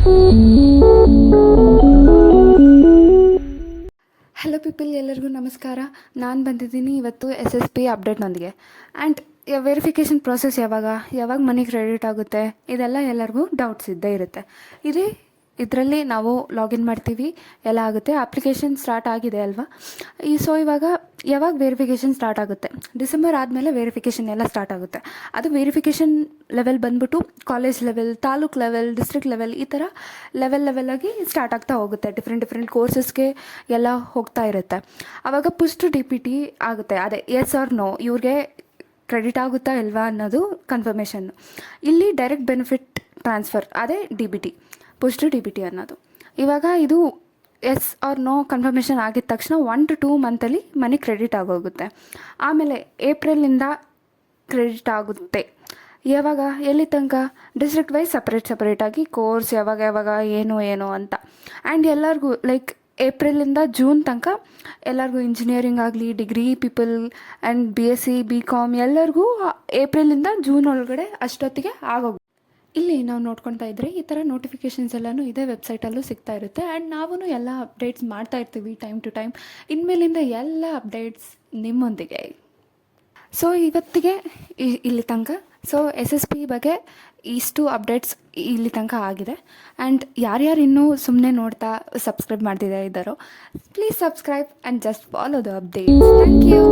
Hello people, ಎಲ್ಲರಿಗೂ ನಮಸ್ಕಾರ. ನಾನು ಬಂದಿದ್ದೀನಿ ಇವತ್ತು SSP ಅಪ್ಡೇಟ್ನೊಂದಿಗೆ. ಆ್ಯಂಡ್ ವೆರಿಫಿಕೇಷನ್ ಪ್ರೋಸೆಸ್ ಯಾವಾಗ ಮನಿ ಕ್ರೆಡಿಟ್ ಆಗುತ್ತೆ, ಇದೆಲ್ಲ ಎಲ್ಲರಿಗೂ ಡೌಟ್ಸ್ ಇದ್ದೇ ಇರುತ್ತೆ. ಇದರಲ್ಲಿ ನಾವು ಲಾಗಿನ್ ಮಾಡ್ತೀವಿ, ಎಲ್ಲ ಆಗುತ್ತೆ. ಅಪ್ಲಿಕೇಶನ್ ಸ್ಟಾರ್ಟ್ ಆಗಿದೆ ಅಲ್ವಾ? ಇವಾಗ ಯಾವಾಗ ವೆರಿಫಿಕೇಷನ್ ಸ್ಟಾರ್ಟ್ ಆಗುತ್ತೆ? ಡಿಸೆಂಬರ್ ಆದಮೇಲೆ ವೆರಿಫಿಕೇಷನ್ ಎಲ್ಲ ಸ್ಟಾರ್ಟ್ ಆಗುತ್ತೆ. ಅದು ವೆರಿಫಿಕೇಷನ್ ಲೆವೆಲ್ ಬಂದ್ಬಿಟ್ಟು college level, taluk level, district level, ಈ ಥರ ಲೆವೆಲ್ ಆಗಿ ಸ್ಟಾರ್ಟ್ ಆಗ್ತಾ ಹೋಗುತ್ತೆ. ಡಿಫ್ರೆಂಟ್ ಕೋರ್ಸಸ್ಗೆ ಎಲ್ಲ ಹೋಗ್ತಾ ಇರುತ್ತೆ. ಆವಾಗ ಪುಷ್ ಟು DPT ಆಗುತ್ತೆ. ಅದೇ ಎಸ್ ಆರ್ ನೋ, ಇವ್ರಿಗೆ ಕ್ರೆಡಿಟ್ ಆಗುತ್ತಾ ಇಲ್ವಾ ಅನ್ನೋದು ಕನ್ಫರ್ಮೇಷನ್. ಇಲ್ಲಿ ಡೈರೆಕ್ಟ್ ಬೆನಿಫಿಟ್ ಟ್ರಾನ್ಸ್ಫರ್, ಅದೇ DBT, ಪುಷ್ ಟು DBT ಅನ್ನೋದು. ಇವಾಗ ಇದು ಎಸ್ ಆರ್ ನೋ ಕನ್ಫರ್ಮೇಷನ್ ಆಗಿದ ತಕ್ಷಣ 1 to 2 ಮಂತಲ್ಲಿ ಮನಿ ಕ್ರೆಡಿಟ್ ಆಗೋಗುತ್ತೆ. ಆಮೇಲೆ ಏಪ್ರಿಲಿಂದ ಕ್ರೆಡಿಟ್ ಆಗುತ್ತೆ. ಯಾವಾಗ, ಎಲ್ಲಿ ತನಕ? ಡಿಸ್ಟ್ರಿಕ್ಟ್ ವೈಸ್ ಸಪ್ರೇಟಾಗಿ ಕೋರ್ಸ್ ಯಾವಾಗ ಏನು ಅಂತ. ಆ್ಯಂಡ್ ಎಲ್ಲರಿಗೂ ಲೈಕ್ ಏಪ್ರಿಲಿಂದ ಜೂನ್ ತನಕ ಎಲ್ಲರಿಗೂ ಇಂಜಿನಿಯರಿಂಗ್ ಆಗಲಿ, degree people and BSc BCom ಎಲ್ಲರಿಗೂ ಏಪ್ರಿಲಿಂದ ಜೂನ್ ಒಳಗಡೆ ಅಷ್ಟೊತ್ತಿಗೆ ಆಗೋಗುತ್ತೆ. ಇಲ್ಲಿ ನಾವು ನೋಡ್ಕೊತಾ ಇದ್ದರೆ ಈ ಥರ ನೋಟಿಫಿಕೇಷನ್ಸ್ ಎಲ್ಲನೂ ಇದೇ ವೆಬ್ಸೈಟಲ್ಲೂ ಸಿಗ್ತಾ ಇರುತ್ತೆ. ಆ್ಯಂಡ್ ನಾವು ಎಲ್ಲ ಅಪ್ಡೇಟ್ಸ್ ಮಾಡ್ತಾ ಇರ್ತೀವಿ ಟೈಮ್ ಟು ಟೈಮ್. ಇನ್ಮೇಲಿಂದ ಎಲ್ಲ ಅಪ್ಡೇಟ್ಸ್ ನಿಮ್ಮೊಂದಿಗೆ. ಸೊ ಇವತ್ತಿಗೆ ಇಲ್ಲಿ ತನಕ SSP ಬಗ್ಗೆ ಇಷ್ಟು ಅಪ್ಡೇಟ್ಸ್ ಇಲ್ಲಿ ತನಕ ಆಗಿದೆ. ಆ್ಯಂಡ್ ಯಾರ್ಯಾರು ಇನ್ನೂ ಸುಮ್ಮನೆ ನೋಡ್ತಾ ಸಬ್ಸ್ಕ್ರೈಬ್ ಮಾಡ್ತಿದ್ದೇ ಇದ್ದಾರೋ, please subscribe and just follow the updates. Thank you.